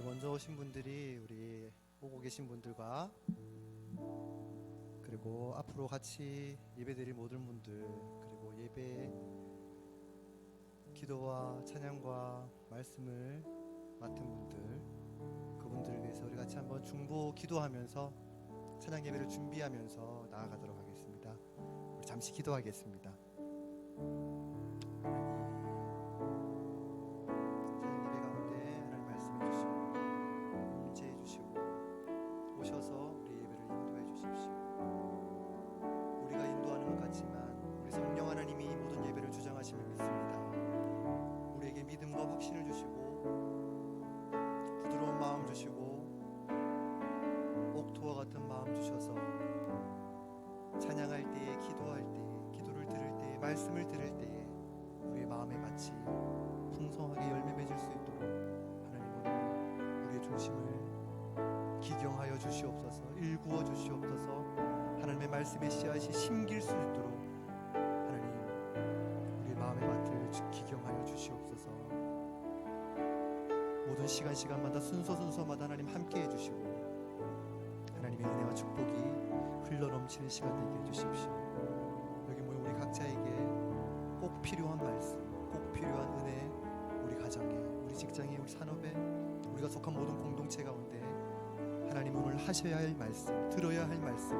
먼저 오신 분들이 우리 오고 계신 분들과 그리고 앞으로 같이 예배드릴 모든 분들, 그리고 예배 기도와 찬양과 말씀을 맡은 분들, 그분들을 위해서 우리 같이 한번 중보 기도하면서 찬양 예배를 준비하면서 나아가도록 하겠습니다. 우리 잠시 기도하겠습니다. 찬양 예배 가운데 하나님 말씀해 주시고 임재해 주시고 오셔서 우리 예배를 인도해 주십시오. 우리가 인도하는 것 같지만 우리 성령 하나님이 모든 예배를 주장하심을 믿습니다. 우리에게 믿음과 확신을 주시고 부드러운 마음 주시고 옥토와 같은 마음 주셔서 찬양할 때에, 기도할 때에, 기도를 들을 때에, 말씀을 들을 때에 우리의 마음의 밭이 풍성하게 열매 맺을 수 있도록 하나님 오늘 우리의 중심을 기경하여 주시옵소서. 일구어 주시옵소서. 하나님의 말씀의 씨앗이 심길 수 있도록 하나님 우리의 마음의 밭을 기경하여 주시옵소서. 모든 시간마다 순서마다 하나님 함께 해주시고 하나님의 은혜와 축복이 흘러넘치는 시간 되게 해주십시오. 여기 모여 우리 각자에게 꼭 필요한 말씀, 꼭 필요한 은혜, 우리 가정에, 우리 직장에, 우리 산업에, 우리가 속한 모든 공동체 가운데 하나님 오늘 하셔야 할 말씀, 들어야 할 말씀이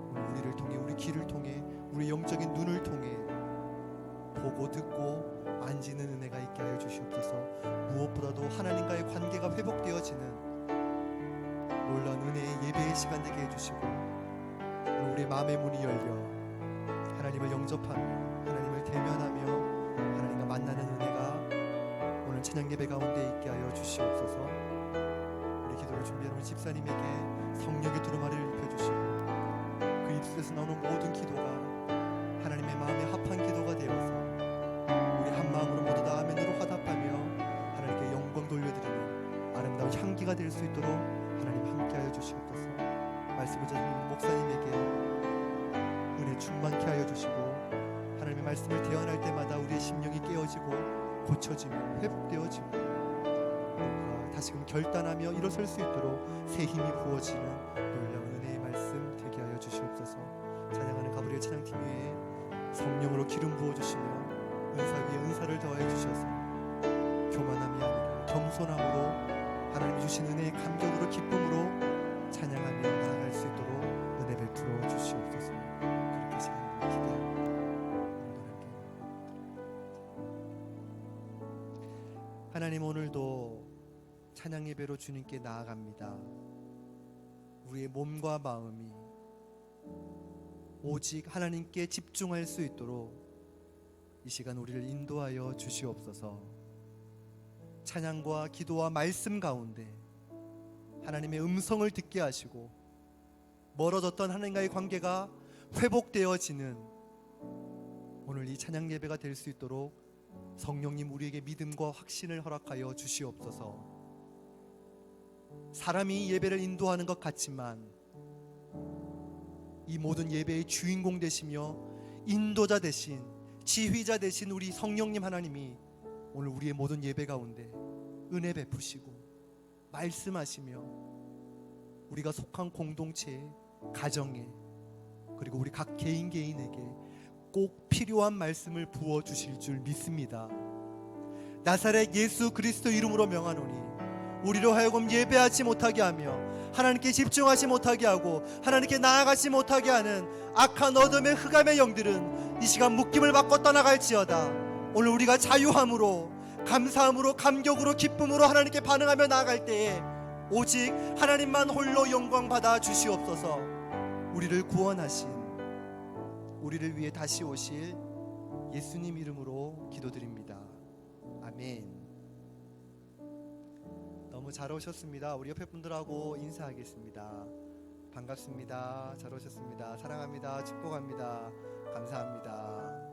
오늘 우리를 통해, 우리 귀를 통해, 우리 영적인 눈을 통해 보고 듣고 만지는 은혜가 있게 하여 주시옵소서. 무엇보다도 하나님과의 관계가 회복되어지는 놀라운 은혜의 예배의 시간 되게 해주시고 우리 마음의 문이 열려 하나님을 영접하며 하나님을 대면하며 하나님과 만나는 은혜가 오늘 찬양 예배 가운데 있게 하여 주시옵소서. 우리 기도를 준비하는 우리 집사님에게 성령의 두루마리를 입혀주시고 그 입술에서 나오는 모든 기도가 하나님의 마음에 합한 기도가 되어서 우리 한 마음으로 모두 다 아멘으로 화답하며 하나님께 영광 돌려드리는 아름다운 향기가 될 수 있도록 하나님 함께하여 주시옵소서. 말씀을 전하는 목사님에게 은혜 충만케 하여 주시고 하나님의 말씀을 대언할 때마다 우리의 심령이 깨어지고 고쳐지고 회복되어지고 우리가 다시금 결단하며 일어설 수 있도록 새 힘이 부어지는 놀라운 은혜의 말씀 되게 하여 주시옵소서. 찬양하는 가브리엘 찬양팀 위에 성령으로 기름 부어주시며 은사 위에 은사를 더하여 주셔서 교만함이 아니라 겸손함으로 하나님이 주신 은혜의 감격으로 기쁨으로 찬양하며 나아갈 수 있도록 은혜 베풀어 주시옵소서. 그렇게 시간을 기대하고 하나님 오늘도 찬양 예배로 주님께 나아갑니다. 우리의 몸과 마음이 오직 하나님께 집중할 수 있도록 이 시간 우리를 인도하여 주시옵소서. 찬양과 기도와 말씀 가운데 하나님의 음성을 듣게 하시고 멀어졌던 하나님과의 관계가 회복되어지는 오늘 이 찬양 예배가 될 수 있도록 성령님 우리에게 믿음과 확신을 허락하여 주시옵소서. 사람이 예배를 인도하는 것 같지만 이 모든 예배의 주인공 되시며 인도자 되신 지휘자 되신 우리 성령님 하나님이 오늘 우리의 모든 예배 가운데 은혜 베푸시고 말씀하시며 우리가 속한 공동체에, 가정에, 그리고 우리 각 개인에게 꼭 필요한 말씀을 부어주실 줄 믿습니다. 나사렛 예수 그리스도 이름으로 명하노니 우리로 하여금 예배하지 못하게 하며 하나님께 집중하지 못하게 하고 하나님께 나아가지 못하게 하는 악한 어둠의 흑암의 영들은 이 시간 묶임을 받고 떠나갈지어다. 오늘 우리가 자유함으로, 감사함으로, 감격으로, 기쁨으로 하나님께 반응하며 나아갈 때에 오직 하나님만 홀로 영광 받아 주시옵소서. 우리를 구원하신, 우리를 위해 다시 오실 예수님 이름으로 기도드립니다. 아멘. 너무 잘 오셨습니다. 우리 옆에 분들하고 인사하겠습니다. 반갑습니다. 잘 오셨습니다. 사랑합니다. 축복합니다. 감사합니다.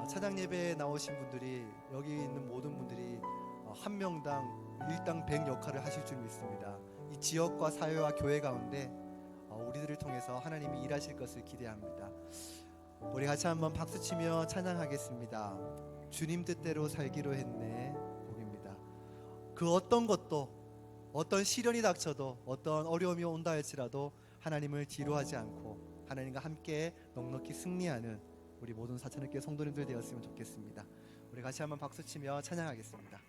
찬양 예배에 나오신 분들이, 여기 있는 모든 분들이 한 명당 일당 100 역할을 하실 줄 믿습니다. 이 지역과 사회와 교회 가운데 우리들을 통해서 하나님이 일하실 것을 기대합니다. 우리 같이 한번 박수치며 찬양하겠습니다. 주님 뜻대로 살기로 했네 곡입니다. 그 그 어떤 것도, 어떤 시련이 닥쳐도, 어떤 어려움이 온다 할지라도 하나님을 뒤로하지 않고 하나님과 함께 넉넉히 승리하는 우리 모든 사천교회 성도님들 되었으면 좋겠습니다. 우리 같이 한번 박수치며 찬양하겠습니다.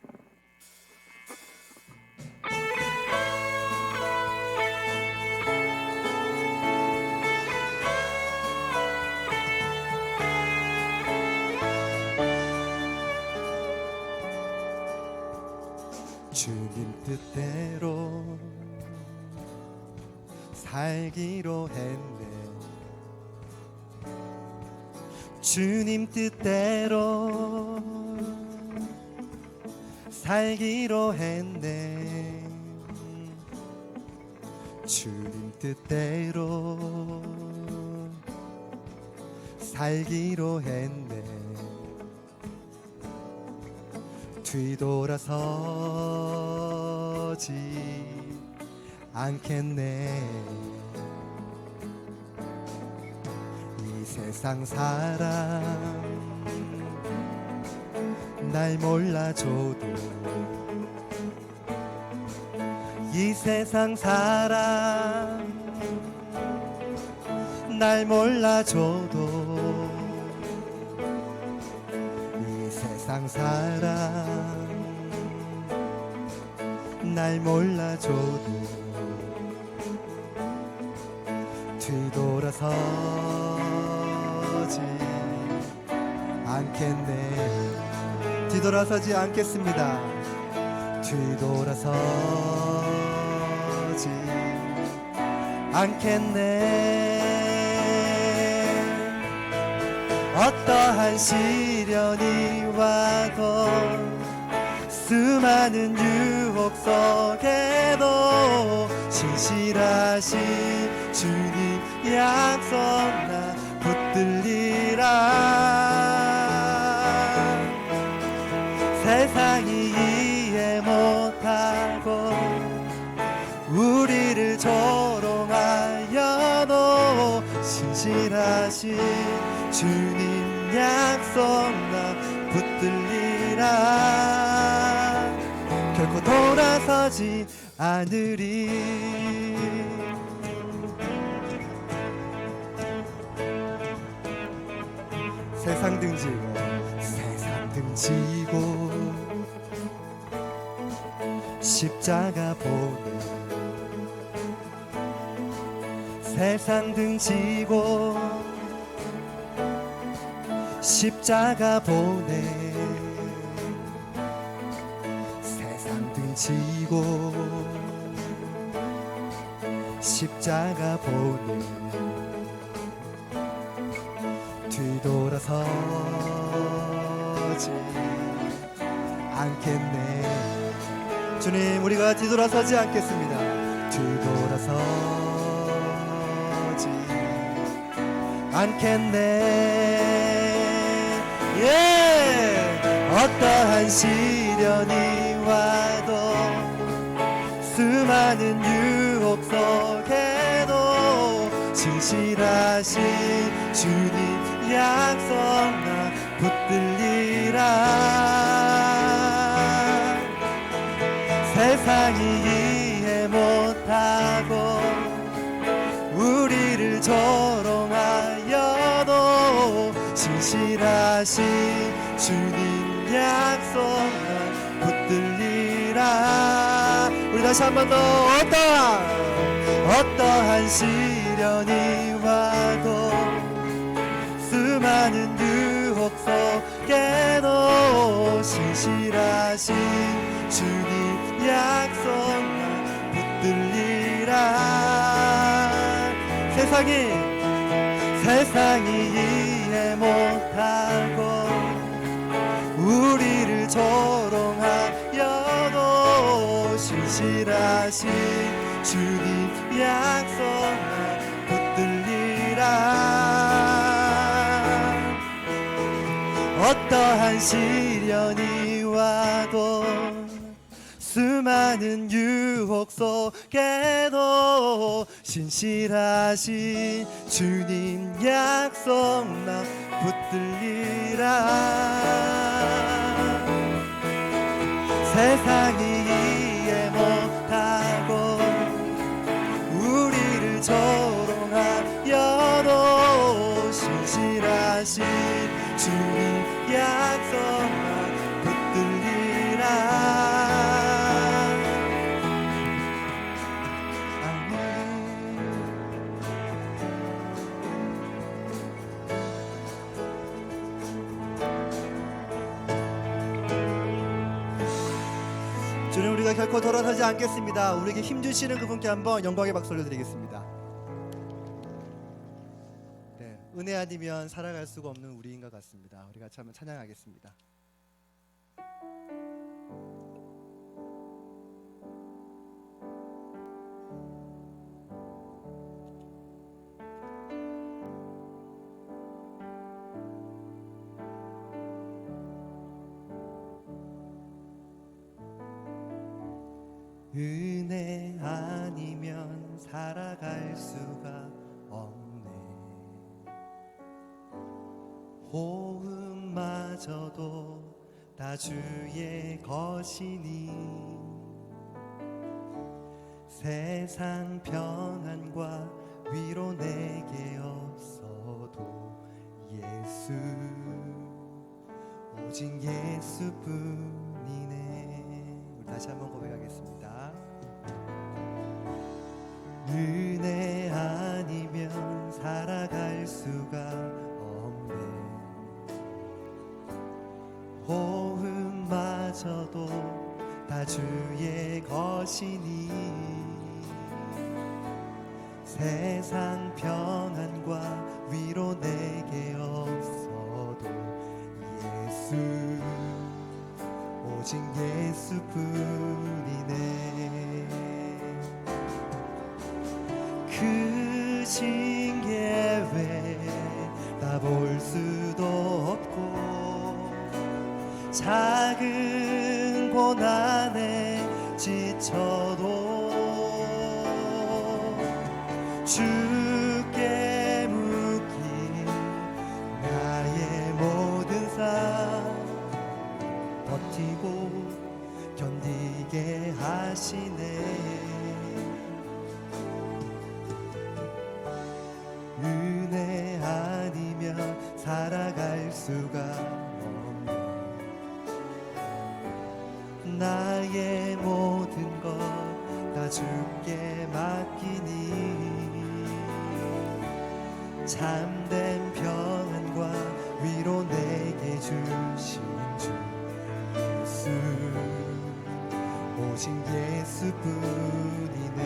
주님 뜻대로 살기로 했네. 주님 뜻대로 살기로 했네. 주님 뜻대로 살기로 했네. 뒤돌아서지 않겠네. 이 세상 사람 날 몰라줘도, 이 세상 사람 날 몰라줘도, 이 세상 사람 날 몰라줘도 뒤돌아서지 않겠네. 뒤돌아서지 않겠습니다. 뒤돌아서지 않겠네. 어떠한 시련이 와도, 수많은 유혹 속에도 신실하신 주님 약속 나 붙들리라. 세상이 이해 못하고 우리를 조롱하여도 신실하신 주님 약속 나 붙들리라. 결코 돌아서지 않으리. 세상 등지고, 세상 등지고 십자가 보내. 세상 등지고 십자가 보내. 세상 등지고 십자가 보내. 뒤돌아서지 않겠네. 주님, 우리가 뒤돌아서지 않겠습니다. 뒤돌아서지 않겠네. 어떠한 시련이 와도, 수많은 유혹 속에도 신실하신 주님 약속 나 붙들리라. 세상이 이해 못하고 우리를 조롱하여도 신실하신 주님 약속 나 붙들리라. 우리 다시 한 번 더. 어떠한 시련이 와도, 수많은 유혹 속에도 신실하신 주님 약속 나 붙들리라. 세상이 이해 못하고 우리를 조롱하여도 신실하신 주님 약속 나 붙들리라. 어떠한 시련이 와도, 수많은 유혹 속에도 신실하신 주님 약속 나 붙들리라. 세상이 우리가 결코 돌아서지 않겠습니다. 우리에게 힘주시는 그분께 한번 영광의 박수 올려드리겠습니다. 네, 은혜 아니면 살아갈 수가 없는 우리인 것 같습니다. 우리 같이 한번 찬양하겠습니다. 은혜 아니면 살아갈 수가 없네. 호흡마저도 다 주의 것이니 세상 평안과 위로 내게 없어도 예수, 오직 예수뿐이네. 우리 다시 한번 고백하겠습니다. 은혜 아니면 살아갈 수가 없네. 호흡마저도 다 주의 것이니 세상 평안과 위로 내게 없어도 예수, 오직 예수뿐이네. 크신 계획 다 볼 수도 없고 작은 고난에 지쳐도 주께 묻기 나의 모든 삶 버티고 견디게 하시네. 은혜 아니면 살아갈 수가 없네. 나의 모든 것 다 주께 맡기니 참된 평안과 위로 내게 주신 주 예수, 오직 예수뿐이네.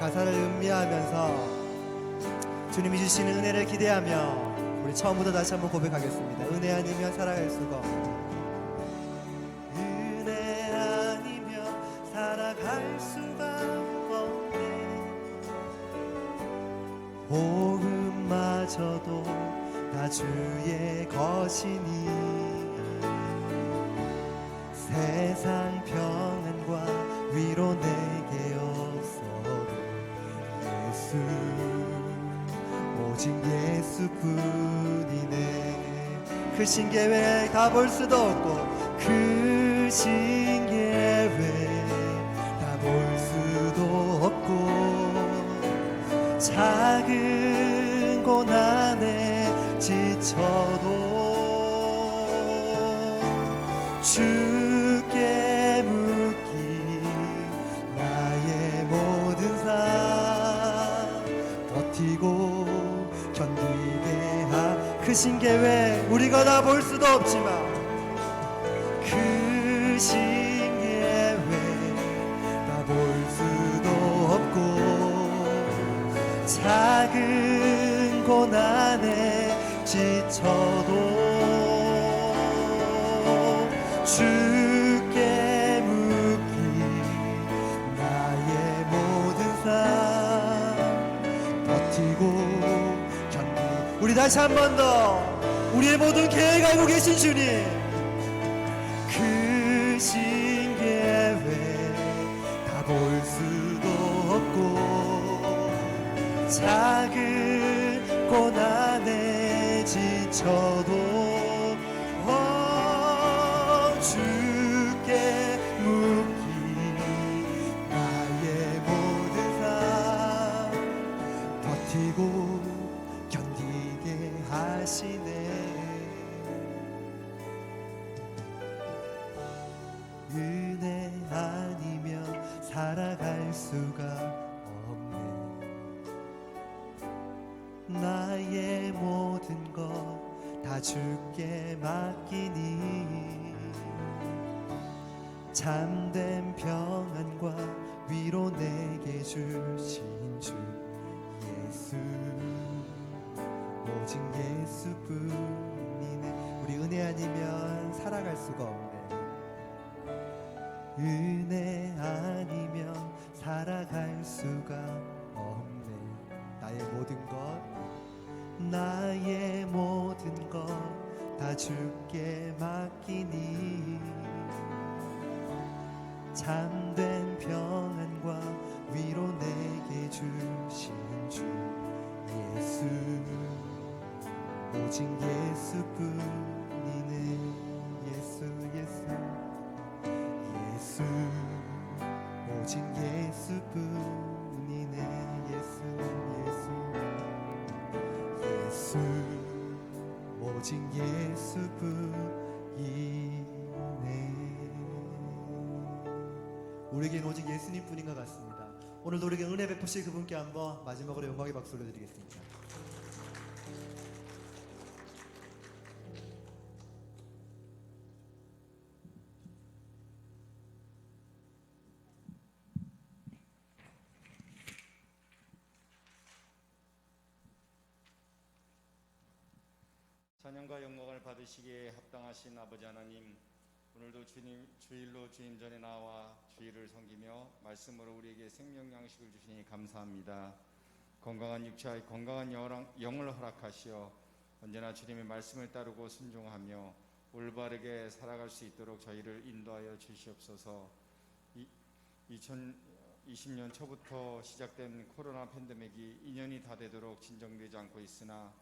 가사를 음미하면서 주님이 주시는 은혜를 기대하며 우리 처음부터 다시 한번 고백하겠습니다. 은혜 아니면 살아갈 수가 없네. 은혜 아니면 살아갈 수가 없네. 호흡마저도 다 주의 것이니 세상 평안과 위로 내게 없어도 예수, 오직 예수뿐이네. 크신 계획 다 볼 수도 없고 크신 계획 다 볼 수도 없고 작은 고난에 지쳐도 주께 묻기 나의 모든 삶 버티고 견디게 크신 계획 우리가 다 볼 수도 없지만 크신 계획 다 볼 수도 없고 작은 고난에 지쳐도 주께 묻기 나의 모든 삶 버티고 견디. 우리 다시 한 번 더 우리의 모든 계획 알고 계신 주님, 크신 계획 다 볼 수도 없고 작은 고난에 지쳐도 주께 묻기 나의 모든 삶 버티고 견디게 하시네. 은혜 아니면 살아갈 수가 없네. 나의 모든 것 다 주께 맡기니 참된 평안과 위로 내게 주신 주 예수 오직 예수뿐이네. 우리 은혜 아니면 살아갈 수가 없네. 은혜 아니면 살아갈 수가 없네. 나의 모든 것 다 주께 맡기니 참된 평안과 위로 내게 주신 주 예수 오직 예수뿐이네. 예수 오직 예수뿐이네. 예수 오직 예수뿐이네. 우리에겐 오직 예수님뿐인 것 같습니다. 오늘도 우리에게 은혜 베푸실 그분께 한번 마지막으로 영광의 박수 올려드리겠습니다. 찬양과 영광을 받으시기에 합당하신 아버지 하나님, 오늘도 주일로 주님 전에 나와 주일을 섬기며 말씀으로 우리에게 생명 양식을 주시니 감사합니다. 건강한 육체와 건강한 영을 허락하시어 언제나 주님의 말씀을 따르고 순종하며 올바르게 살아갈 수 있도록 저희를 인도하여 주시옵소서. 2020년 초부터 시작된 코로나 팬데믹이 2년이 다 되도록 진정되지 않고 있으나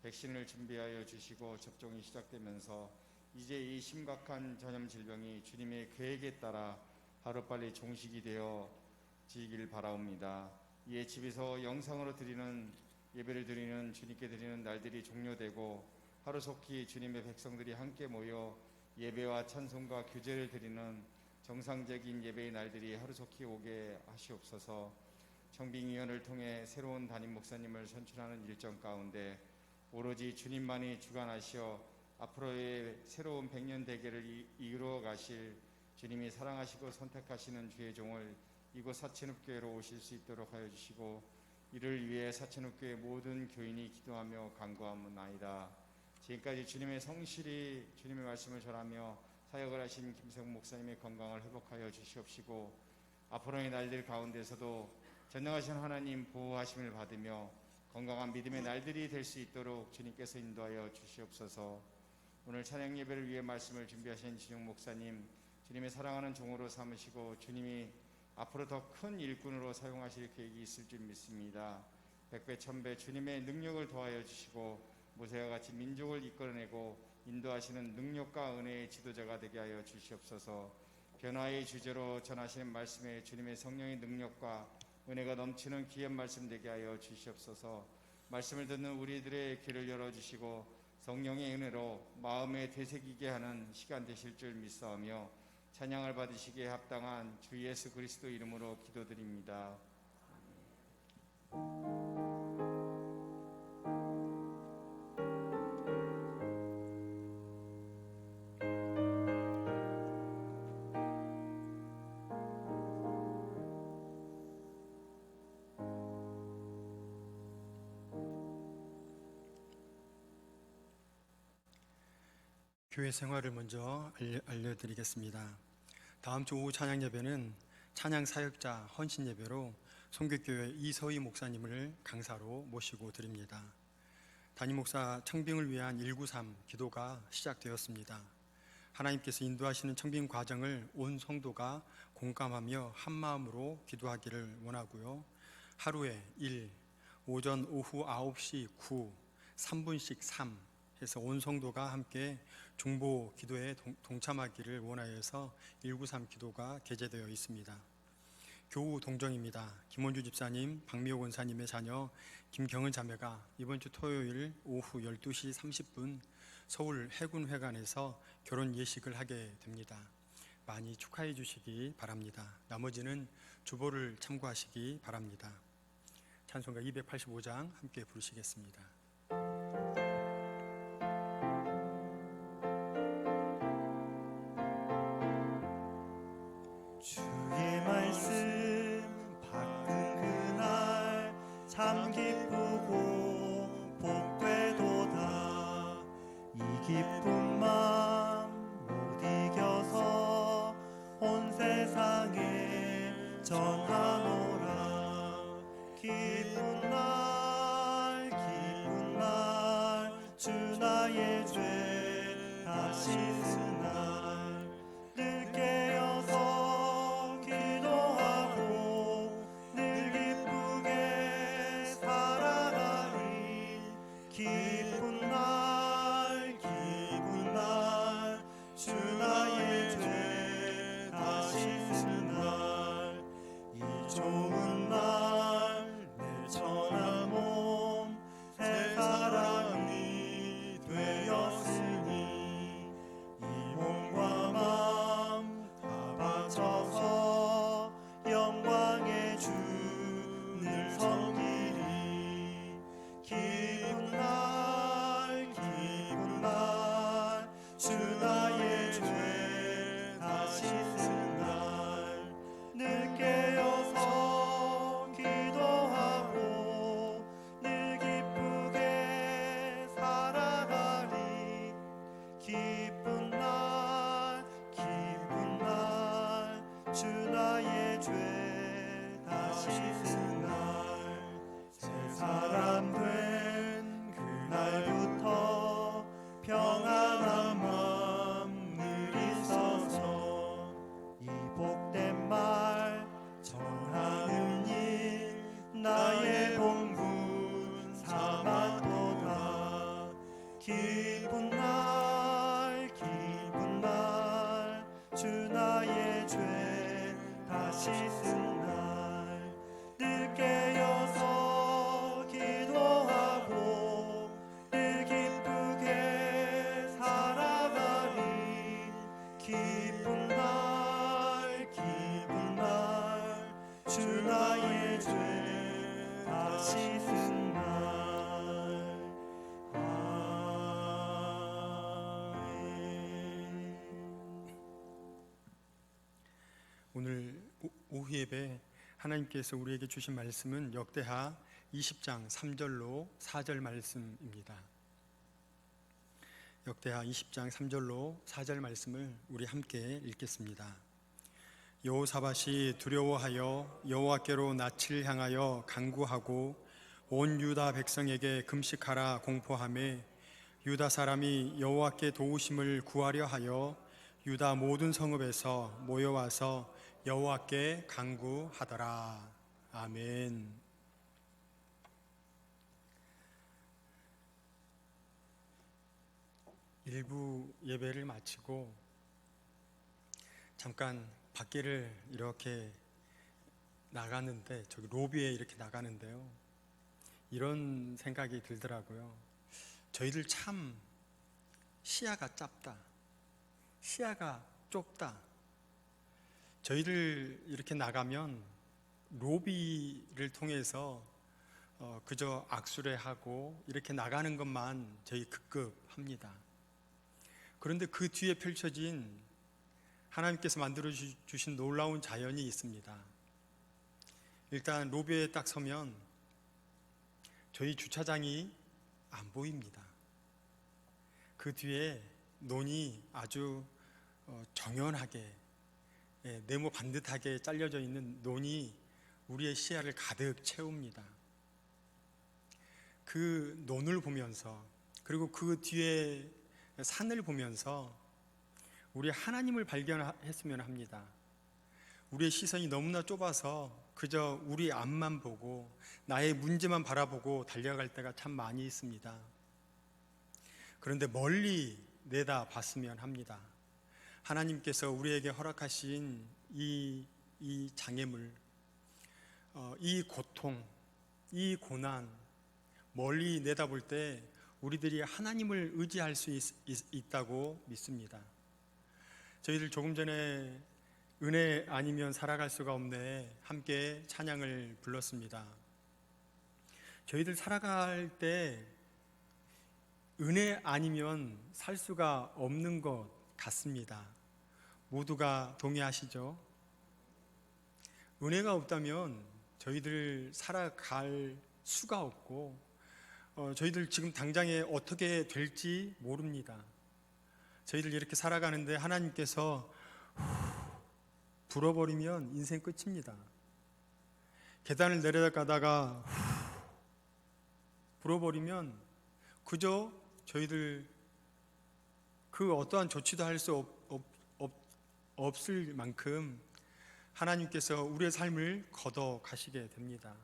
백신을 준비하여 주시고 접종이 시작되면서 이제 이 심각한 전염 질병이 주님의 계획에 따라 하루빨리 종식이 되어지길 바라옵니다. 이에 집에서 영상으로 예배를 드리는 주님께 드리는 날들이 종료되고 하루속히 주님의 백성들이 함께 모여 예배와 찬송과 규제를 드리는 정상적인 예배의 날들이 하루속히 오게 하시옵소서. 청빙위원을 통해 새로운 담임 목사님을 선출하는 일정 가운데 오로지 주님만이 주관하시어 앞으로의 새로운 100년 대계를 이루어 가실 주님이 사랑하시고 선택하시는 주의 종을 이곳 사천읍교회로 오실 수 있도록 하여 주시고 이를 위해 사천읍교회 모든 교인이 기도하며 간구하옵나이다. 지금까지 주님의 성실히 주님의 말씀을 전하며 사역을 하신 김세웅 목사님의 건강을 회복하여 주시옵시고 앞으로의 날들 가운데서도 전능하신 하나님 보호하심을 받으며 건강한 믿음의 날들이 될 수 있도록 주님께서 인도하여 주시옵소서. 오늘 찬양 예배를 위해 말씀을 준비하신 진용 목사님, 주님의 사랑하는 종으로 삼으시고 주님이 앞으로 더 큰 일꾼으로 사용하실 계획이 있을 줄 믿습니다. 백배 천배 주님의 능력을 더하여 주시고 모세와 같이 민족을 이끌어내고 인도하시는 능력과 은혜의 지도자가 되게 하여 주시옵소서. 변화의 주제로 전하시는 말씀에 주님의 성령의 능력과 은혜가 넘치는 귀한 말씀 되게 하여 주시옵소서. 말씀을 듣는 우리들의 귀를 열어주시고 성령의 은혜로 마음에 되새기게 하는 시간 되실 줄 믿사오며 찬양을 받으시기에 합당한 주 예수 그리스도 이름으로 기도드립니다. 교회 생활을 먼저 알려드리겠습니다. 다음 주 오후 찬양 예배는 찬양 사역자 헌신 예배로 송교교회 이서희 목사님을 강사로 모시고 드립니다. 담임 목사 청빙을 위한 193 기도가 시작되었습니다. 하나님께서 인도하시는 청빙 과정을 온 성도가 공감하며 한 마음으로 기도하기를 원하고요. 하루에 1, 오전 오후 9시 9, 3분씩 3 해서 온 성도가 함께 중보 기도에 동참하기를 원하여서 193 기도가 게재되어 있습니다. 교우 동정입니다. 김원주 집사님, 박미호 권사님의 자녀 김경은 자매가 이번 주 토요일 오후 12시 30분 서울 해군회관에서 결혼 예식을 하게 됩니다. 많이 축하해 주시기 바랍니다. 나머지는 주보를 참고하시기 바랍니다. 찬송가 285장 함께 부르시겠습니다. 말씀 바꾼 그날 참 기쁘고 복되도다. 이 기쁜 맘 못 이겨서 온 세상에 전하노라. 기쁜 날 주 나의 죄 다 씻은 날 늘 깨어서 기도하고 늘 기쁘게 살아가리. 기쁜 날 주 나의 죄 다 씻은 날 이 좋은 날 내 천한 몸 새 사람이 되었으니 이 몸과 마음 다 바쳐서 영광의 주를 섬기리. 기쁜 날 주 나의 죄 다 씻은 날 늘 깨어서 기도하고 늘 기쁘게 살아가리. 기쁜 날 주 나의 죄 다 씻은 날 새 사람 된 그날부터 평안한 마음 늘 있어서 이 복된 말 전하는 일 나의 본분 삼았도다. 기쁜 날 주 나의 죄 다 씻은 날 늘 깨어서 기도하고 늘 기쁘게 살아가리. 기쁜 날 주 나의 죄 다 씻은 날. 아멘. 오늘 오후 예배 하나님께서 우리에게 주신 말씀은 역대하 20장 3절로 4절 말씀입니다. 역대하 20장 3절로 4절 말씀을 우리 함께 읽겠습니다. 여호사밧이 두려워하여 여호와께로 낯을 향하여 간구하고 온 유다 백성에게 금식하라 공포하며 유다 사람이 여호와께 도우심을 구하려 하여 유다 모든 성읍에서 모여와서 여호와께 간구하더라. 아멘. 일부 예배를 마치고 잠깐 밖에를 이렇게 나가는데, 저기 로비에 이렇게 나가는데요, 이런 생각이 들더라고요. 저희들 참 시야가 짧다, 시야가 좁다. 저희들 이렇게 나가면 로비를 통해서 그저 악수를 하고 이렇게 나가는 것만 저희 급급합니다. 그런데 그 뒤에 펼쳐진 하나님께서 만들어 주신 놀라운 자연이 있습니다. 일단 로비에 딱 서면 저희 주차장이 안 보입니다. 그 뒤에 논이 아주 정연하게, 네모 반듯하게 잘려져 있는 논이 우리의 시야를 가득 채웁니다. 그 논을 보면서, 그리고 그 뒤에 산을 보면서 우리 하나님을 발견했으면 합니다. 우리의 시선이 너무나 좁아서 그저 우리 앞만 보고 나의 문제만 바라보고 달려갈 때가 참 많이 있습니다. 그런데 멀리 내다봤으면 합니다. 하나님께서 우리에게 허락하신 이 장애물, 이 고통, 이 고난, 멀리 내다볼 때 우리들이 하나님을 의지할 수 있다고 믿습니다. 저희들 조금 전에 은혜 아니면 살아갈 수가 없네 함께 찬양을 불렀습니다. 저희들 살아갈 때 은혜 아니면 살 수가 없는 것 같습니다. 모두가 동의하시죠? 은혜가 없다면 저희들 살아갈 수가 없고 저희들 지금 당장에 어떻게 될지 모릅니다. 저희들 이렇게 살아가는데 하나님께서 불어버리면 인생 끝입니다. 계단을 내려가다가 불어버리면 그저 저희들 그 어떠한 조치도 할 수 없을 만큼 하나님께서 우리의 삶을 걷어 가시게 됩니다.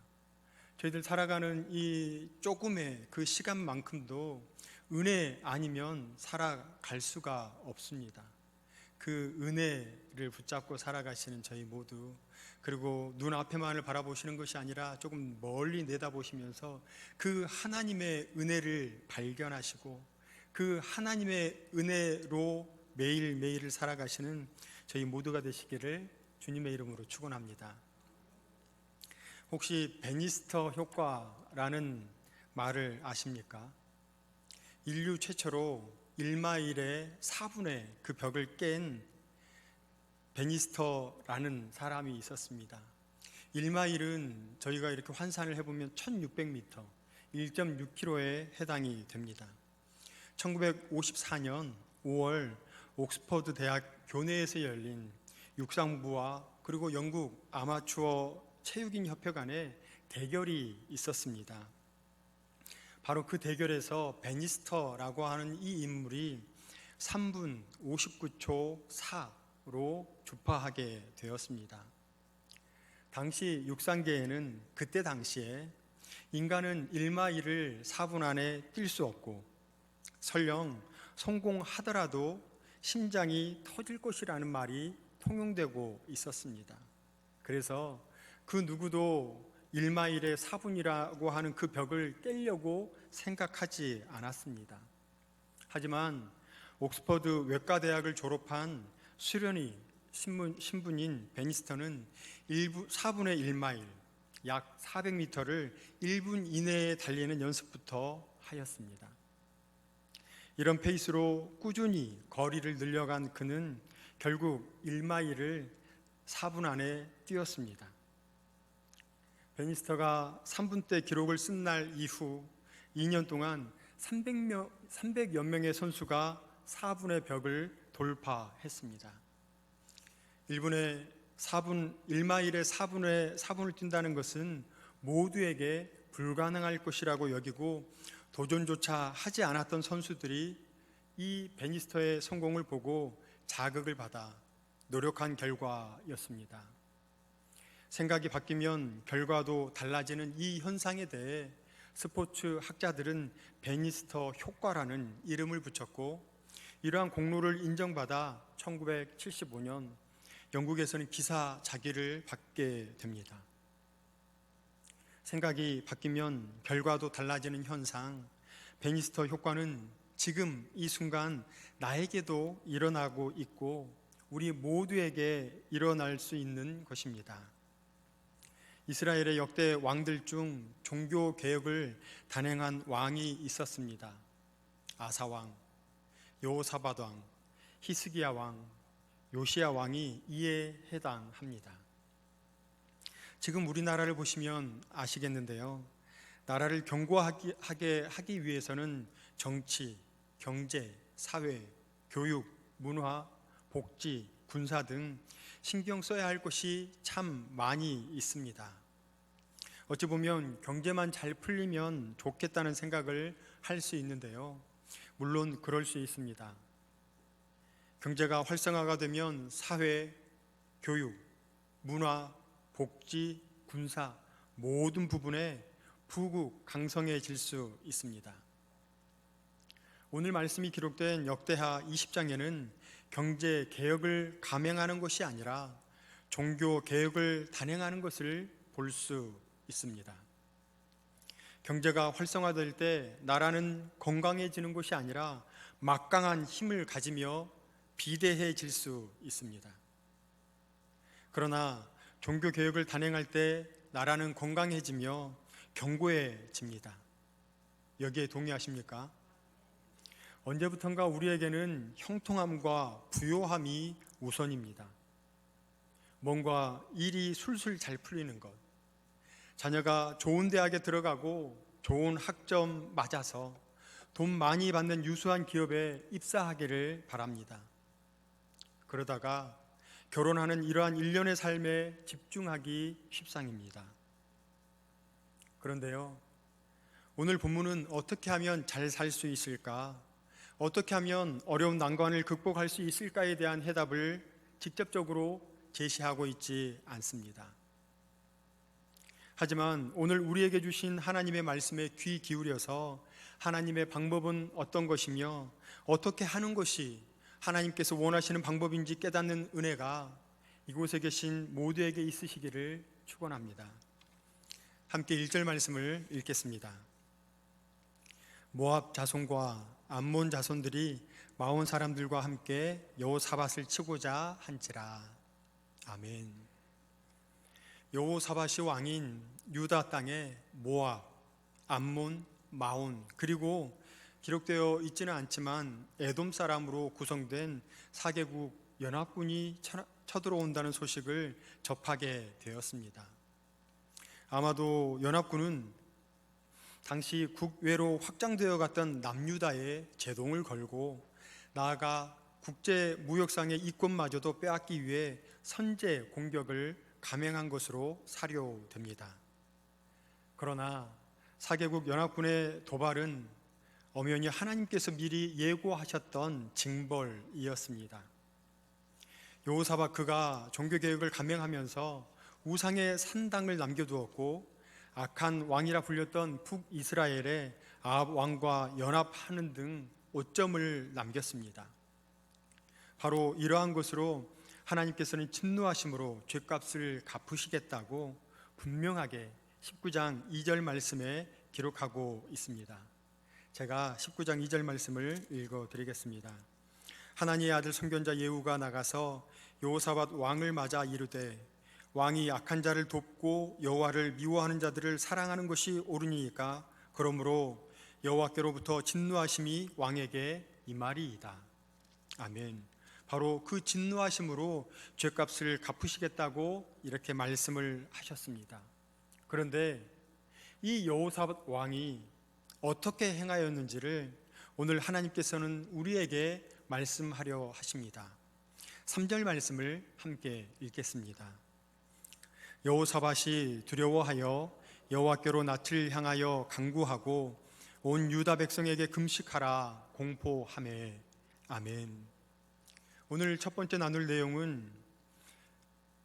저희들 살아가는 이 조금의 그 시간만큼도 은혜 아니면 살아갈 수가 없습니다. 그 은혜를 붙잡고 살아가시는 저희 모두, 그리고 눈앞에만을 바라보시는 것이 아니라 조금 멀리 내다보시면서 그 하나님의 은혜를 발견하시고 그 하나님의 은혜로 매일매일을 살아가시는 저희 모두가 되시기를 주님의 이름으로 축원합니다. 혹시 베니스터 효과라는 말을 아십니까? 인류 최초로 1마일의 4분의 그 벽을 깬 베니스터라는 사람이 있었습니다. 1마일은 저희가 이렇게 환산을 해보면 1600m, 1.6km에 해당이 됩니다. 1954년 5월 옥스퍼드 대학 교내에서 열린 육상부와 그리고 영국 아마추어 체육인 협회 간의 대결이 있었습니다. 바로 그 대결에서 베니스터라고 하는 이 인물이 3분 59초 4로 주파하게 되었습니다. 당시 육상계에는 그때 당시에 인간은 1마일을 4분 안에 뛸 수 없고 설령 성공하더라도 심장이 터질 것이라는 말이 통용되고 있었습니다. 그래서 그 누구도 1마일에 4분이라고 하는 그 벽을 깨려고 생각하지 않았습니다. 하지만 옥스퍼드 외과대학을 졸업한 수련의 신분인 베니스터는 4분의 1마일, 약 400m를 1분 이내에 달리는 연습부터 하였습니다. 이런 페이스로 꾸준히 거리를 늘려간 그는 결국 1마일을 4분 안에 뛰었습니다. 베니스터가 3분대 기록을 쓴 날 이후 2년 동안 300여 명의 선수가 4분의 벽을 돌파했습니다. 1마일에 4분을 뛴다는 것은 모두에게 불가능할 것이라고 여기고 도전조차 하지 않았던 선수들이 이 베니스터의 성공을 보고 자극을 받아 노력한 결과였습니다. 생각이 바뀌면 결과도 달라지는 이 현상에 대해 스포츠 학자들은 베니스터 효과라는 이름을 붙였고 이러한 공로를 인정받아 1975년 영국에서는 기사자기를 받게 됩니다. 생각이 바뀌면 결과도 달라지는 현상, 베니스터 효과는 지금 이 순간 나에게도 일어나고 있고 우리 모두에게 일어날 수 있는 것입니다. 이스라엘의 역대 왕들 중 종교 개혁을 단행한 왕이 있었습니다. 아사 왕, 여호사밧 왕, 히스기야 왕, 요시야 왕이 이에 해당합니다. 지금 우리나라를 보시면 아시겠는데요. 나라를 견고하게 하기 위해서는 정치, 경제, 사회, 교육, 문화, 복지, 군사 등 신경 써야 할 것이 참 많이 있습니다. 어찌 보면 경제만 잘 풀리면 좋겠다는 생각을 할 수 있는데요. 물론 그럴 수 있습니다. 경제가 활성화가 되면 사회, 교육, 문화, 복지, 군사 모든 부분에 부국강성해질 수 있습니다. 오늘 말씀이 기록된 역대하 20장에는 경제 개혁을 감행하는 것이 아니라 종교 개혁을 단행하는 것을 볼 수 있습니다. 경제가 활성화될 때 나라는 건강해지는 것이 아니라 막강한 힘을 가지며 비대해질 수 있습니다. 그러나 종교 개혁을 단행할 때 나라는 건강해지며 견고해집니다. 여기에 동의하십니까? 언제부턴가 우리에게는 형통함과 부요함이 우선입니다. 뭔가 일이 술술 잘 풀리는 것, 자녀가 좋은 대학에 들어가고 좋은 학점 맞아서 돈 많이 받는 유수한 기업에 입사하기를 바랍니다. 그러다가 결혼하는 이러한 일련의 삶에 집중하기 십상입니다. 그런데요, 오늘 본문은 어떻게 하면 잘 살 수 있을까? 어떻게 하면 어려운 난관을 극복할 수 있을까에 대한 해답을 직접적으로 제시하고 있지 않습니다. 하지만 오늘 우리에게 주신 하나님의 말씀에 귀 기울여서 하나님의 방법은 어떤 것이며 어떻게 하는 것이 하나님께서 원하시는 방법인지 깨닫는 은혜가 이곳에 계신 모두에게 있으시기를 축원합니다. 함께 1절 말씀을 읽겠습니다. 모압 자손과 암몬 자손들이 마온 사람들과 함께 여호사밧을 치고자 한지라. 아멘. 여호사밧이 왕인 유다 땅에 모압, 암몬, 마온, 그리고 기록되어 있지는 않지만 에돔 사람으로 구성된 4개국 연합군이 쳐들어온다는 소식을 접하게 되었습니다. 아마도 연합군은 당시 국외로 확장되어 갔던 남유다에 제동을 걸고 나아가 국제 무역상의 이권마저도 빼앗기 위해 선제 공격을 감행한 것으로 사료됩니다. 그러나 4개국 연합군의 도발은 엄연히 하나님께서 미리 예고하셨던 징벌이었습니다. 여호사밧 그가 종교개혁을 감행하면서 우상의 산당을 남겨두었고 악한 왕이라 불렸던 북이스라엘의 아합 왕과 연합하는 등 오점을 남겼습니다. 바로 이러한 것으로 하나님께서는 진노하심으로 죄값을 갚으시겠다고 분명하게 19장 2절 말씀에 기록하고 있습니다. 제가 19장 2절 말씀을 읽어드리겠습니다. 하나님의 아들 선견자 예후가 나가서 여호사밧 왕을 맞아 이르되 왕이 악한 자를 돕고 여호와를 미워하는 자들을 사랑하는 것이 옳으니까 그러므로 여호와께로부터 진노하심이 왕에게 임하리이다. 아멘. 바로 그 진노하심으로 죄값을 갚으시겠다고 이렇게 말씀을 하셨습니다. 그런데 이 여호사밧 왕이 어떻게 행하였는지를 오늘 하나님께서는 우리에게 말씀하려 하십니다. 3절 말씀을 함께 읽겠습니다. 여호사밧이 두려워하여 여호와께로 낯을 향하여 간구하고 온 유다 백성에게 금식하라 공포하매. 아멘. 오늘 첫 번째 나눌 내용은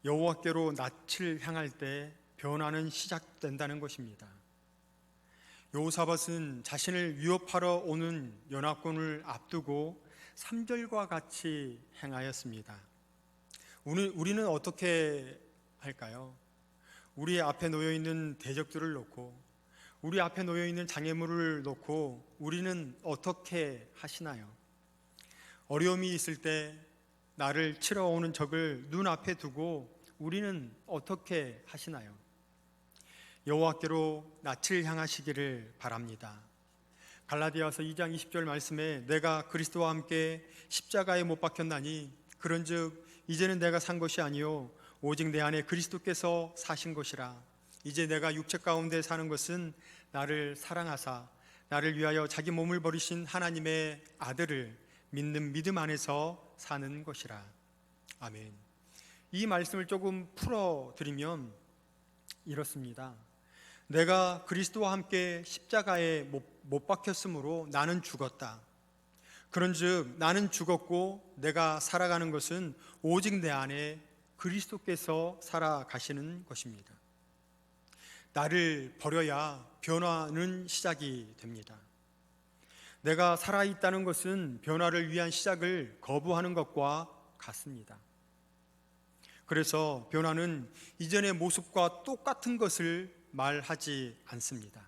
여호와께로 낯을 향할 때 변화는 시작된다는 것입니다. 여호사밧은 자신을 위협하러 오는 연합군을 앞두고 3절과 같이 행하였습니다. 우리는 어떻게 할까요? 우리 앞에 놓여있는 대적들을 놓고 우리 앞에 놓여있는 장애물을 놓고 우리는 어떻게 하시나요? 어려움이 있을 때 나를 치러 오는 적을 눈앞에 두고 우리는 어떻게 하시나요? 여호와께로 낯을 향하시기를 바랍니다. 갈라디아서 2장 20절 말씀에 내가 그리스도와 함께 십자가에 못 박혔나니 그런즉 이제는 내가 산 것이 아니요 오직 내 안에 그리스도께서 사신 것이라. 이제 내가 육체 가운데 사는 것은 나를 사랑하사 나를 위하여 자기 몸을 버리신 하나님의 아들을 믿는 믿음 안에서 사는 것이라. 아멘. 이 말씀을 조금 풀어드리면 이렇습니다. 내가 그리스도와 함께 십자가에 못 박혔으므로 나는 죽었다. 그런즉 나는 죽었고 내가 살아가는 것은 오직 내 안에 그리스도께서 살아가시는 것입니다. 나를 버려야 변화는 시작이 됩니다. 내가 살아있다는 것은 변화를 위한 시작을 거부하는 것과 같습니다. 그래서 변화는 이전의 모습과 똑같은 것을 말하지 않습니다.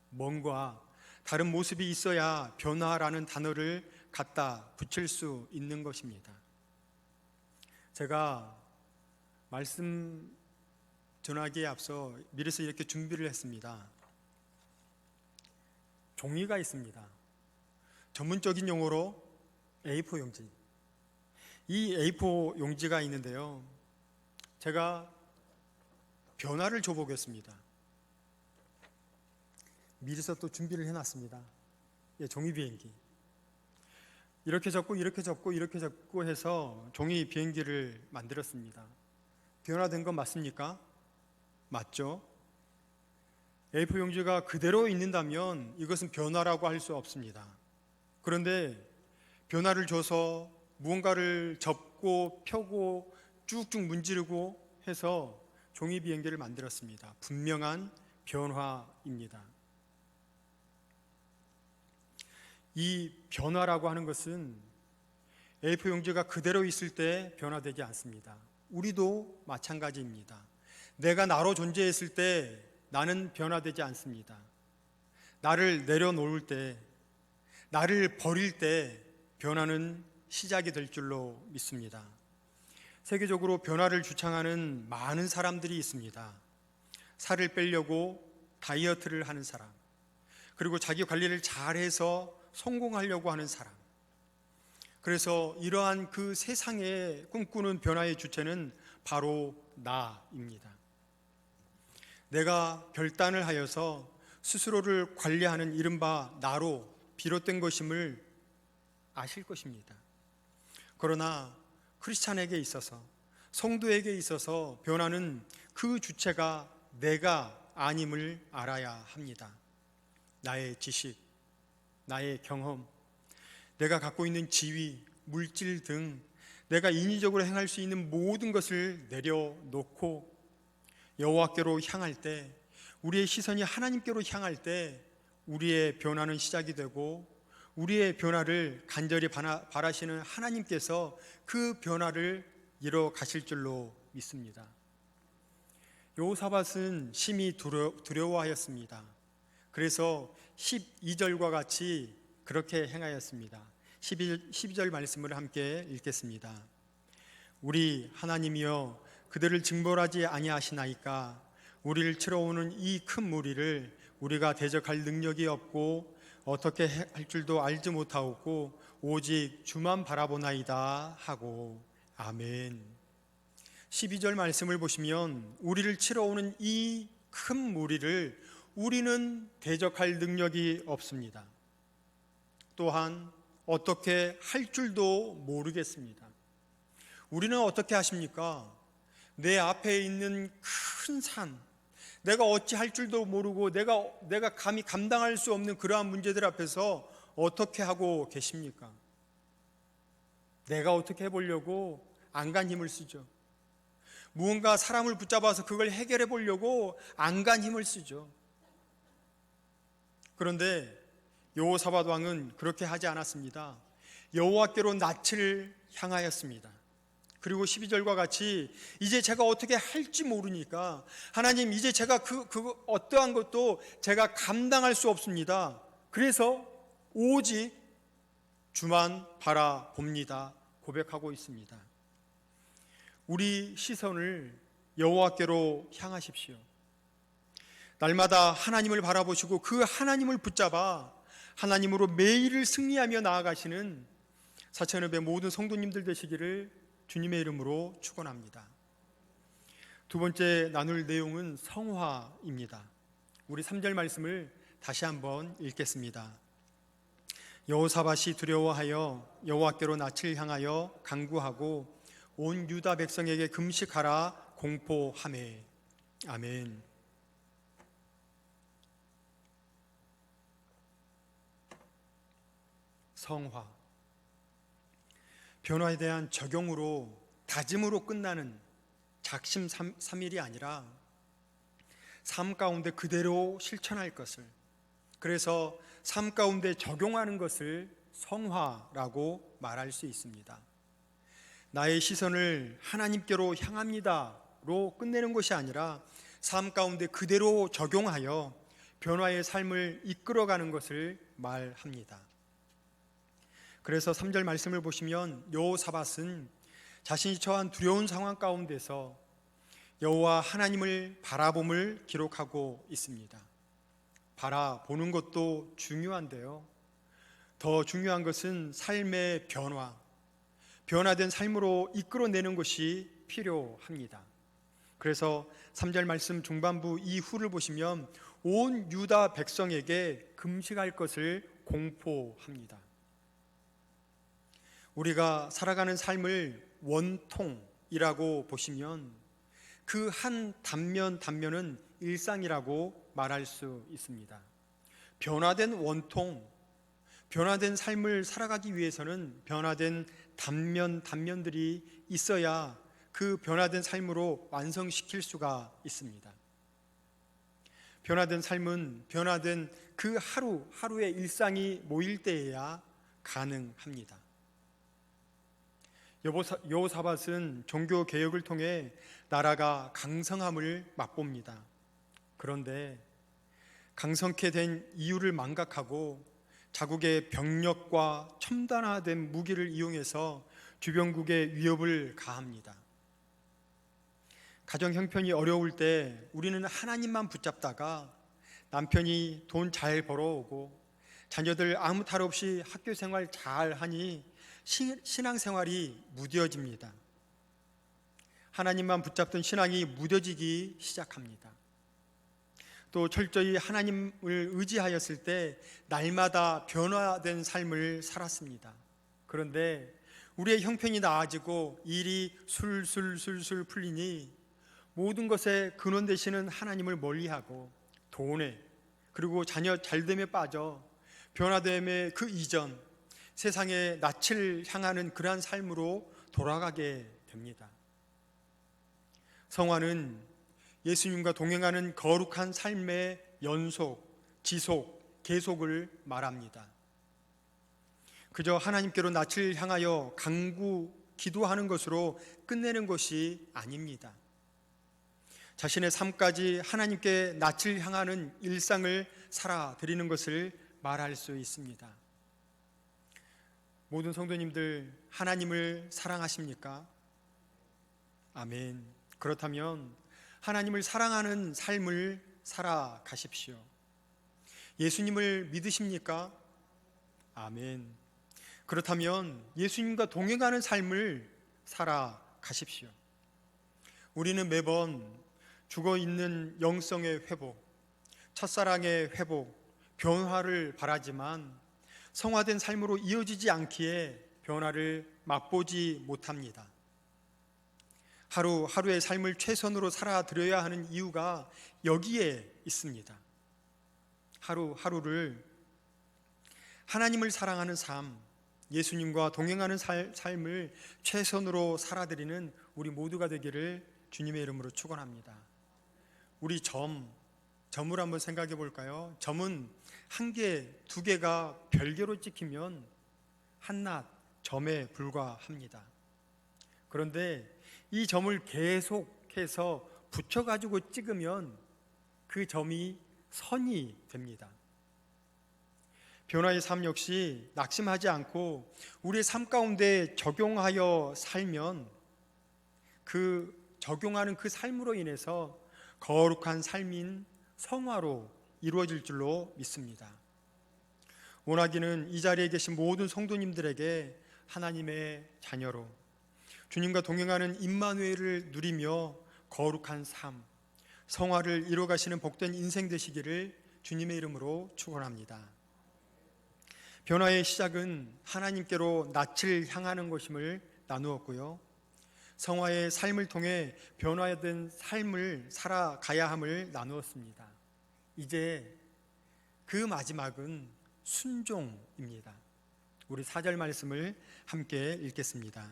뭔가 다른 모습이 있어야 변화라는 단어를 갖다 붙일 수 있는 것입니다. 제가 말씀 전하기에 앞서 미리서 이렇게 준비를 했습니다. 종이가 있습니다. 전문적인 용어로 A4 용지. 이 A4 용지가 있는데요. 제가 변화를 줘보겠습니다. 미리서 또 준비를 해놨습니다. 예, 종이 비행기. 이렇게 접고 이렇게 접고 이렇게 접고 해서 종이 비행기를 만들었습니다. 변화된 건 맞습니까? 맞죠? A4 용지가 그대로 있는다면 이것은 변화라고 할 수 없습니다. 그런데 변화를 줘서 무언가를 접고 펴고 쭉쭉 문지르고 해서 종이 비행기를 만들었습니다. 분명한 변화입니다. 이 변화라고 하는 것은 A4 용지가 그대로 있을 때 변화되지 않습니다. 우리도 마찬가지입니다. 내가 나로 존재했을 때 나는 변화되지 않습니다. 나를 내려놓을 때, 나를 버릴 때 변화는 시작이 될 줄로 믿습니다. 세계적으로 변화를 주창하는 많은 사람들이 있습니다. 살을 빼려고 다이어트를 하는 사람, 그리고 자기 관리를 잘해서 성공하려고 하는 사람. 그래서 이러한 그 세상에 꿈꾸는 변화의 주체는 바로 나입니다. 내가 결단을 하여서 스스로를 관리하는 이른바 나로 비롯된 것임을 아실 것입니다. 그러나 크리스찬에게 있어서, 성도에게 있어서 변화는 그 주체가 내가 아님을 알아야 합니다. 나의 지식, 나의 경험, 내가 갖고 있는 지위, 물질 등 내가 인위적으로 행할 수 있는 모든 것을 내려놓고 여호와께로 향할 때, 우리의 시선이 하나님께로 향할 때 우리의 변화는 시작이 되고, 우리의 변화를 간절히 바라시는 하나님께서 그 변화를 이뤄 가실 줄로 믿습니다. 여호사밧은 심히 두려워하였습니다. 그래서 12절과 같이 그렇게 행하였습니다. 12절 말씀을 함께 읽겠습니다. 우리 하나님이여, 그들을 징벌하지 아니하시나이까? 우리를 치러 오는 이 큰 무리를 우리가 대적할 능력이 없고 어떻게 할 줄도 알지 못하옵고 오직 주만 바라보나이다 하고. 아멘. 12절 말씀을 보시면 우리를 치러 오는 이 큰 무리를 우리는 대적할 능력이 없습니다. 또한 어떻게 할 줄도 모르겠습니다. 우리는 어떻게 하십니까? 내 앞에 있는 큰 산, 내가 어찌 할 줄도 모르고 내가 감히 감당할 수 없는 그러한 문제들 앞에서 어떻게 하고 계십니까? 내가 어떻게 해보려고 안간 힘을 쓰죠. 무언가 사람을 붙잡아서 그걸 해결해 보려고 안간 힘을 쓰죠. 그런데 여호사밧 왕은 그렇게 하지 않았습니다. 여호와께로 낯을 향하였습니다. 그리고 12절과 같이 이제 제가 어떻게 할지 모르니까 하나님, 이제 제가 그 어떠한 것도 제가 감당할 수 없습니다. 그래서 오직 주만 바라봅니다 고백하고 있습니다. 우리 시선을 여호와께로 향하십시오. 날마다 하나님을 바라보시고 그 하나님을 붙잡아 하나님으로 매일을 승리하며 나아가시는 사천읍의 모든 성도님들 되시기를 주님의 이름으로 축원합니다. 두 번째 나눌 내용은 성화입니다. 우리 3절 말씀을 다시 한번 읽겠습니다. 여호사밧이 두려워하여 여호와께로 낯을 향하여 간구하고 온 유다 백성에게 금식하라 공포하매. 아멘. 성화, 변화에 대한 적용으로, 다짐으로 끝나는 작심삼일이 아니라 삶 가운데 그대로 실천할 것을, 그래서 삶 가운데 적용하는 것을 성화라고 말할 수 있습니다. 나의 시선을 하나님께로 향합니다로 끝내는 것이 아니라 삶 가운데 그대로 적용하여 변화의 삶을 이끌어가는 것을 말합니다. 그래서 3절 말씀을 보시면 여호사밧은 자신이 처한 두려운 상황 가운데서 여호와 하나님을 바라봄을 기록하고 있습니다. 바라보는 것도 중요한데요, 더 중요한 것은 삶의 변화된 삶으로 이끌어내는 것이 필요합니다. 그래서 3절 말씀 중반부 이후를 보시면 온 유다 백성에게 금식할 것을 공포합니다. 우리가 살아가는 삶을 원통이라고 보시면 그 한 단면은 일상이라고 말할 수 있습니다. 변화된 원통, 변화된 삶을 살아가기 위해서는 변화된 단면들이 있어야 그 변화된 삶으로 완성시킬 수가 있습니다. 변화된 삶은 변화된 그 하루하루의 일상이 모일 때에야 가능합니다. 여호사밧은 종교 개혁을 통해 나라가 강성함을 맛봅니다. 그런데 강성케 된 이유를 망각하고 자국의 병력과 첨단화된 무기를 이용해서 주변국에 위협을 가합니다. 가정 형편이 어려울 때 우리는 하나님만 붙잡다가 남편이 돈 잘 벌어오고 자녀들 아무 탈 없이 학교 생활 잘 하니 신앙생활이 무뎌집니다. 하나님만 붙잡던 신앙이 무뎌지기 시작합니다. 또 철저히 하나님을 의지하였을 때 날마다 변화된 삶을 살았습니다. 그런데 우리의 형편이 나아지고 일이 술술 풀리니 모든 것에 근원 되시는 하나님을 멀리하고 돈에 그리고 자녀 잘됨에 빠져 변화됨의 그 이전 세상의 낯을 향하는 그러한 삶으로 돌아가게 됩니다. 성화는 예수님과 동행하는 거룩한 삶의 연속, 지속, 계속을 말합니다. 그저 하나님께로 낯을 향하여 간구 기도하는 것으로 끝내는 것이 아닙니다. 자신의 삶까지 하나님께 낯을 향하는 일상을 살아드리는 것을 말할 수 있습니다. 모든 성도님들 하나님을 사랑하십니까? 아멘. 그렇다면 하나님을 사랑하는 삶을 살아가십시오. 예수님을 믿으십니까? 아멘. 그렇다면 예수님과 동행하는 삶을 살아가십시오. 우리는 매번 죽어있는 영성의 회복, 첫사랑의 회복, 변화를 바라지만 성화된 삶으로 이어지지 않기에 변화를 맛보지 못합니다. 하루하루의 삶을 최선으로 살아드려야 하는 이유가 여기에 있습니다. 하루하루를 하나님을 사랑하는 삶, 예수님과 동행하는 삶을 최선으로 살아드리는 우리 모두가 되기를 주님의 이름으로 축원합니다. 우리 점을 한번 생각해 볼까요? 점은 한 개, 두 개가 별개로 찍히면 한낱 점에 불과합니다. 그런데 이 점을 계속해서 붙여가지고 찍으면 그 점이 선이 됩니다. 변화의 삶 역시 낙심하지 않고 우리의 삶 가운데 적용하여 살면 그 적용하는 그 삶으로 인해서 거룩한 삶인 성화로 이루어질 줄로 믿습니다. 원하기는 이 자리에 계신 모든 성도님들에게 하나님의 자녀로 주님과 동행하는 임마누엘을 누리며 거룩한 삶, 성화를 이루어가시는 복된 인생 되시기를 주님의 이름으로 축원합니다. 변화의 시작은 하나님께로 낯을 향하는 것임을 나누었고요. 성화의 삶을 통해 변화된 삶을 살아가야 함을 나누었습니다. 이제 그 마지막은 순종입니다. 우리 4절 말씀을 함께 읽겠습니다.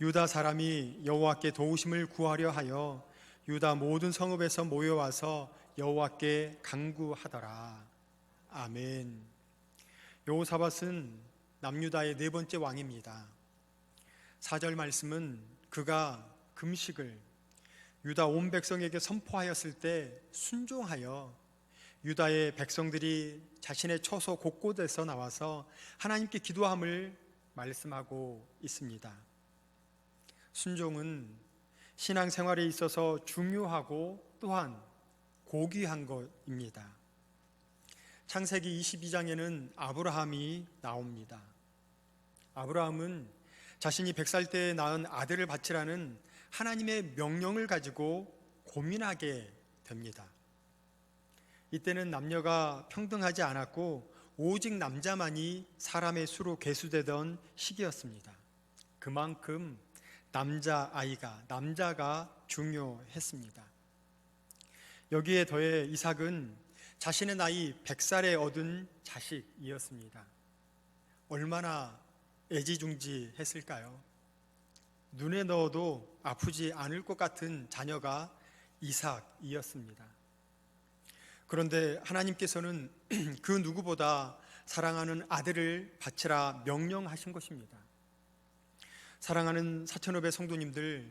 유다 사람이 여호와께 도우심을 구하려 하여 유다 모든 성읍에서 모여와서 여호와께 간구하더라. 아멘. 여호사밧은 남유다의 네 번째 왕입니다. 4절 말씀은 그가 금식을 유다 온 백성에게 선포하였을 때 순종하여 유다의 백성들이 자신의 처소 곳곳에서 나와서 하나님께 기도함을 말씀하고 있습니다. 순종은 신앙생활에 있어서 중요하고 또한 고귀한 것입니다. 창세기 22장에는 아브라함이 나옵니다. 아브라함은 자신이 100살 때에 낳은 아들을 바치라는 하나님의 명령을 가지고 고민하게 됩니다. 이때는 남녀가 평등하지 않았고 오직 남자만이 사람의 수로 계수되던 시기였습니다. 그만큼 남자가 중요했습니다. 여기에 더해 이삭은 자신의 나이 100살에 얻은 자식이었습니다. 얼마나 애지중지했을까요? 눈에 넣어도 아프지 않을 것 같은 자녀가 이삭이었습니다. 그런데 하나님께서는 그 누구보다 사랑하는 아들을 바치라 명령하신 것입니다. 사랑하는 사천업의 성도님들,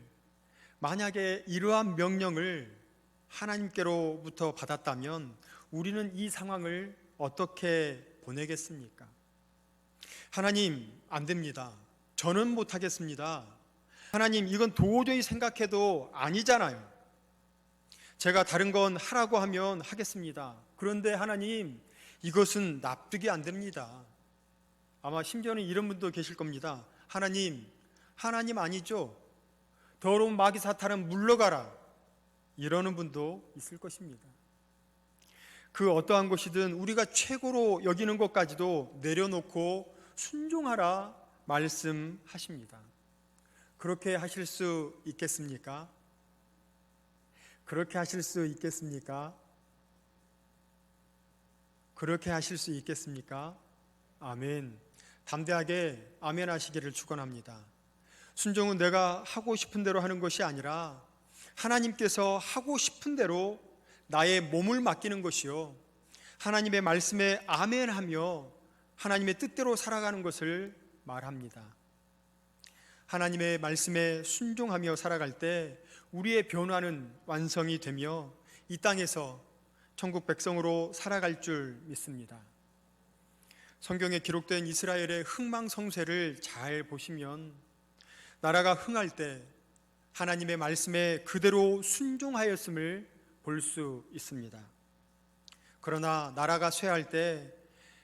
만약에 이러한 명령을 하나님께로부터 받았다면 우리는 이 상황을 어떻게 보내겠습니까? 하나님, 안 됩니다. 저는 못하겠습니다. 하나님, 이건 도저히 생각해도 아니잖아요. 제가 다른 건 하라고 하면 하겠습니다. 그런데 하나님, 이것은 납득이 안 됩니다. 아마 심지어는 이런 분도 계실 겁니다. 하나님 아니죠? 더러운 마귀 사탄은 물러가라. 이러는 분도 있을 것입니다. 그 어떠한 것이든 우리가 최고로 여기는 것까지도 내려놓고 순종하라 말씀하십니다. 그렇게 하실 수 있겠습니까? 그렇게 하실 수 있겠습니까? 그렇게 하실 수 있겠습니까? 아멘. 담대하게 아멘 하시기를 축원합니다. 순종은 내가 하고 싶은 대로 하는 것이 아니라 하나님께서 하고 싶은 대로 나의 몸을 맡기는 것이요, 하나님의 말씀에 아멘하며 하나님의 뜻대로 살아가는 것을 말합니다. 하나님의 말씀에 순종하며 살아갈 때 우리의 변화는 완성이 되며 이 땅에서 천국 백성으로 살아갈 줄 믿습니다. 성경에 기록된 이스라엘의 흥망성쇠를 잘 보시면 나라가 흥할 때 하나님의 말씀에 그대로 순종하였음을 볼 수 있습니다. 그러나 나라가 쇠할 때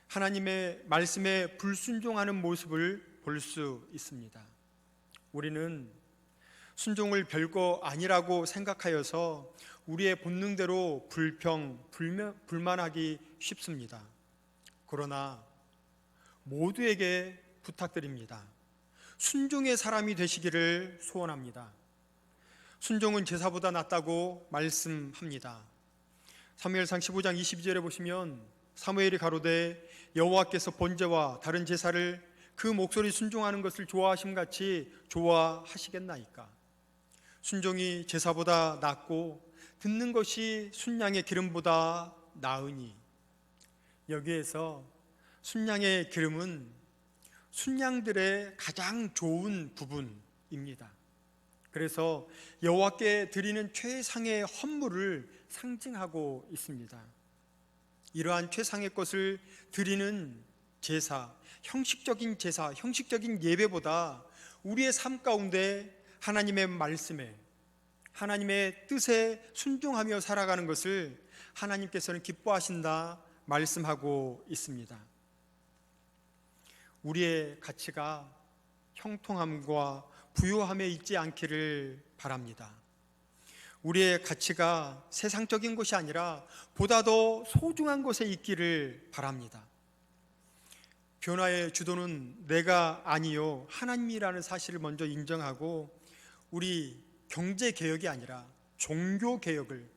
하나님의 말씀에 불순종하는 모습을 볼 수 있습니다. 우리는 순종을 별거 아니라고 생각하여서 우리의 본능대로 불만하기 쉽습니다. 그러나 모두에게 부탁드립니다. 순종의 사람이 되시기를 소원합니다. 순종은 제사보다 낫다고 말씀합니다. 사무엘상 15장 22절에 보시면 사무엘이 가로되 여호와께서 번제와 다른 제사를 그 목소리 순종하는 것을 좋아하심같이 좋아하시겠나이까. 순종이 제사보다 낫고 듣는 것이 순양의 기름보다 나으니. 여기에서 순양의 기름은 순양들의 가장 좋은 부분입니다. 그래서 여호와께 드리는 최상의 헌물을 상징하고 있습니다. 이러한 최상의 것을 드리는 제사, 형식적인 제사, 형식적인 예배보다 우리의 삶 가운데 하나님의 말씀에, 하나님의 뜻에 순종하며 살아가는 것을 하나님께서는 기뻐하신다 말씀하고 있습니다. 우리의 가치가 형통함과 부요함에 있지 않기를 바랍니다. 우리의 가치가 세상적인 것이 아니라 보다 더 소중한 것에 있기를 바랍니다. 변화의 주도는 내가 아니요 하나님이라는 사실을 먼저 인정하고 우리 경제개혁이 아니라 종교개혁을,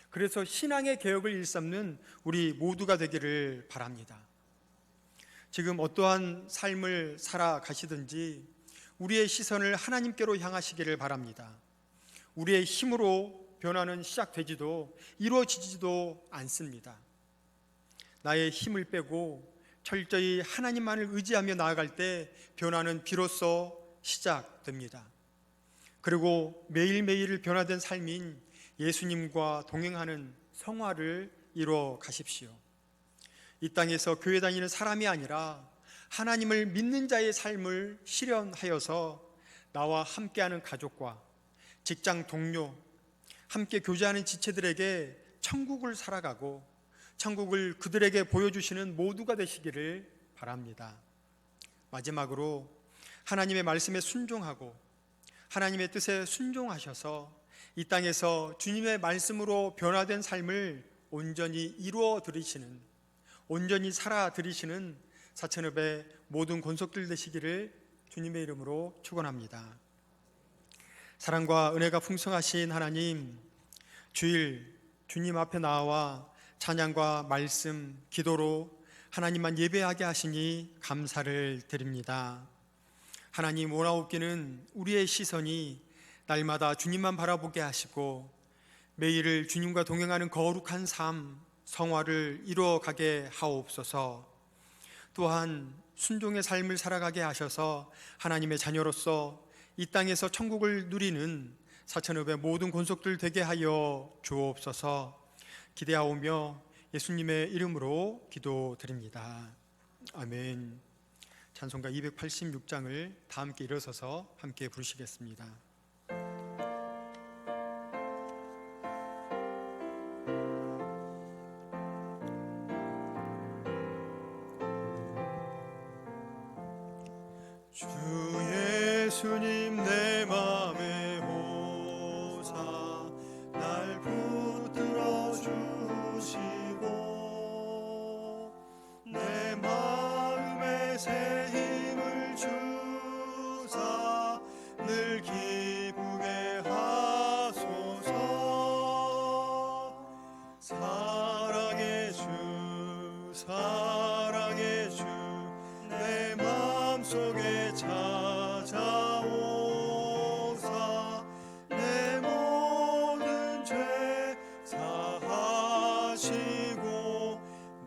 그래서 신앙의 개혁을 일삼는 우리 모두가 되기를 바랍니다. 지금 어떠한 삶을 살아가시든지 우리의 시선을 하나님께로 향하시기를 바랍니다. 우리의 힘으로 변화는 시작되지도 이루어지지도 않습니다. 나의 힘을 빼고 철저히 하나님만을 의지하며 나아갈 때 변화는 비로소 시작됩니다. 그리고 매일매일 변화된 삶인 예수님과 동행하는 성화를 이루어 가십시오. 이 땅에서 교회 다니는 사람이 아니라 하나님을 믿는 자의 삶을 실현하여서 나와 함께하는 가족과 직장 동료, 함께 교제하는 지체들에게 천국을 살아가고 천국을 그들에게 보여주시는 모두가 되시기를 바랍니다. 마지막으로 하나님의 말씀에 순종하고 하나님의 뜻에 순종하셔서 이 땅에서 주님의 말씀으로 변화된 삶을 온전히 이루어 드리시는, 온전히 살아 드리시는 사천읍의 모든 권속들 되시기를 주님의 이름으로 축원합니다. 사랑과 은혜가 풍성하신 하나님, 주일 주님 앞에 나와 찬양과 말씀, 기도로 하나님만 예배하게 하시니 감사를 드립니다. 하나님, 오라옵기는 우리의 시선이 날마다 주님만 바라보게 하시고 매일을 주님과 동행하는 거룩한 삶, 성화를 이루어가게 하옵소서. 또한 순종의 삶을 살아가게 하셔서 하나님의 자녀로서 이 땅에서 천국을 누리는 사천읍의 모든 권속들 되게 하여 주옵소서. 기대하오며 예수님의 이름으로 기도드립니다. 아멘. 찬송가 286장을 다 함께 일어서서 함께 부르시겠습니다. 주 예수님 내 맘에 오사 날 붙들어 주시고 내 마음에 새 힘을 주사 늘 기쁘게 하소서. 사랑의 주 사랑의 주 내 마음속에 찾아오사 내 모든 죄 사하시고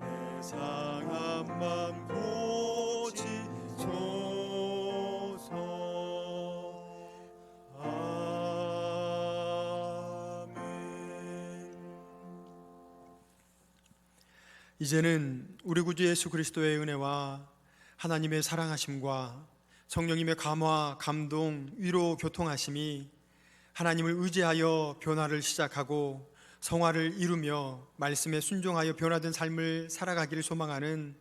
내 상한 맘 고치소서. 아멘. 이제는 우리 구주 예수 그리스도의 은혜와 하나님의 사랑하심과 성령님의 감화, 감동, 위로, 교통하심이 하나님을 의지하여 변화를 시작하고 성화를 이루며 말씀에 순종하여 변화된 삶을 살아가기를 소망하는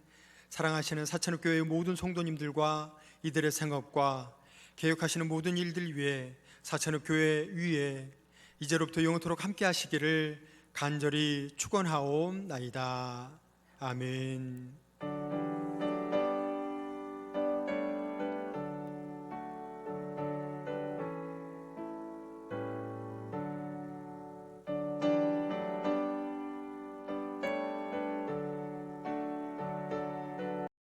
사랑하시는 사천읍교회의 모든 성도님들과 이들의 생업과 개혁하시는 모든 일들 위해 사천읍교회 위에 이제로부터 영원토록 함께 하시기를 간절히 축원하옵나이다. 아멘.